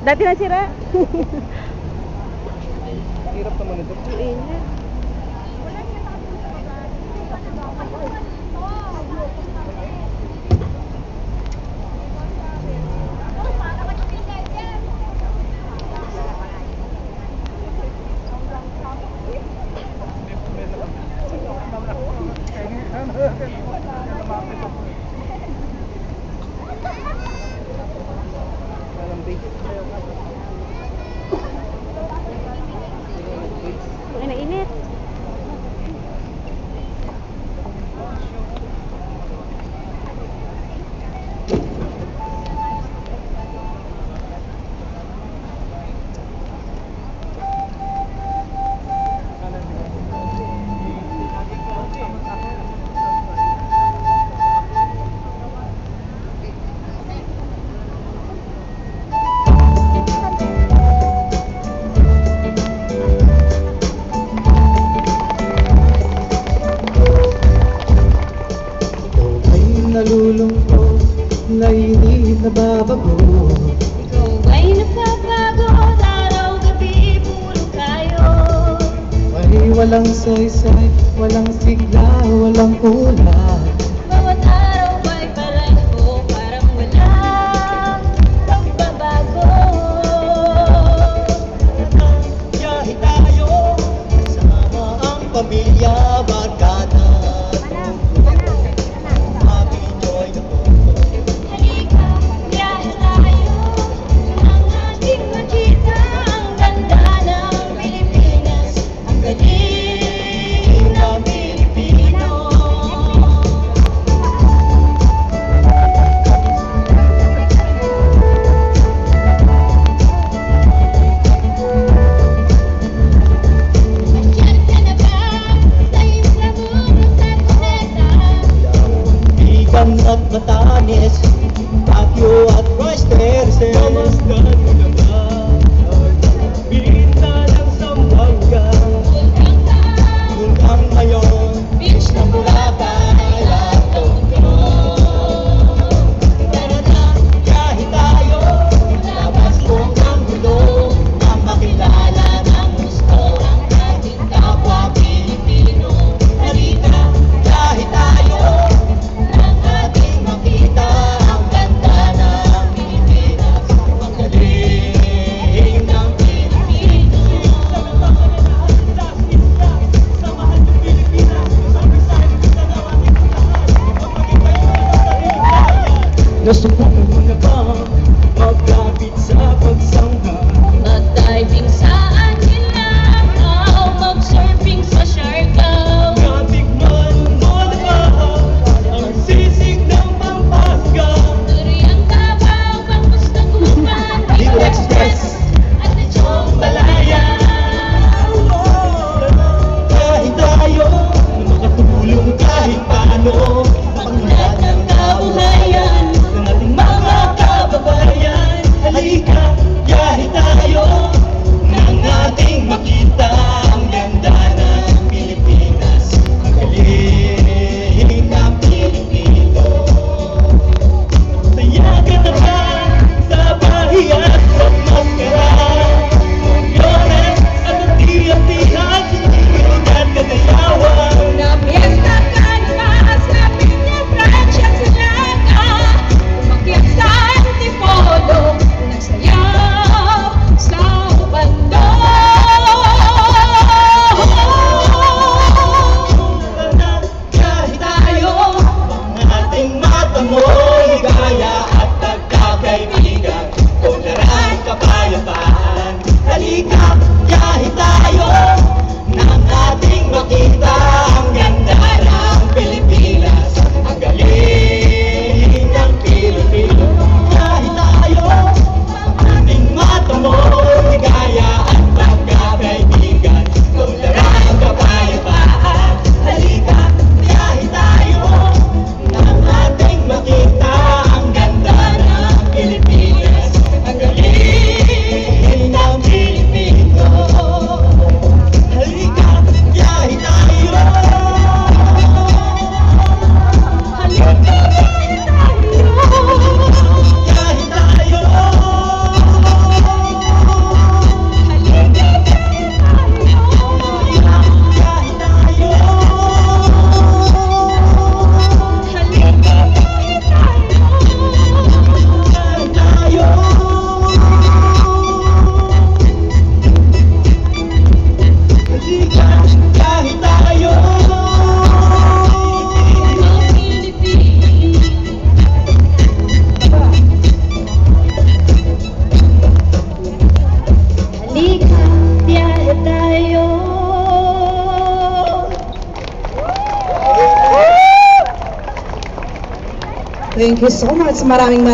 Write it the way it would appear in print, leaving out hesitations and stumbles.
Dati na sira. Hirap naman ito. Ingat. Ay, nainit. Nalulungkot, nainip na babago. Ikaw ay nagpapago, araw-gabi puro tayo. Ay walang saysay, walang sigla, walang kulay. Bawat araw ay pareho, parang walang pagbabago. Biyahe tayo, sama ang pamilya, barkada. Halika, biyahe tayo, ang ating makita ang ganda ng Pilipinas, ang galing ng Pilipino. Nandiyan ka na ba sa isla mo sa Cuneta? Bigan at Batanes, Baguio at Royster, Mamasdan mo na ba? Binta ng Zamboanga, hanggang ngayon, Beach ng Boracay at Tokyo. tara na, biyahe tayo, labas mo ang mundo, ang makilala ng gusto, Ang ating kapwa Pilipino, halika, biyahe tayo, ang ating makita ang ganda ng Pilipinas, ang galing ng Pilipino. Nasubukan mo na ba maglapit sa pagsangka? mag-diving sa Anilakaw, mag-surfing sa Siargao. Natikman mo na ba ang sisig ng Pampanga? Duriang Davao, Bangus na Gupan, Lido Express at Lechong Balaya. Kahit tayo na makatulong kahit paano, Panglat ng kabuhayan ng ating mga Thank you so much. Maraming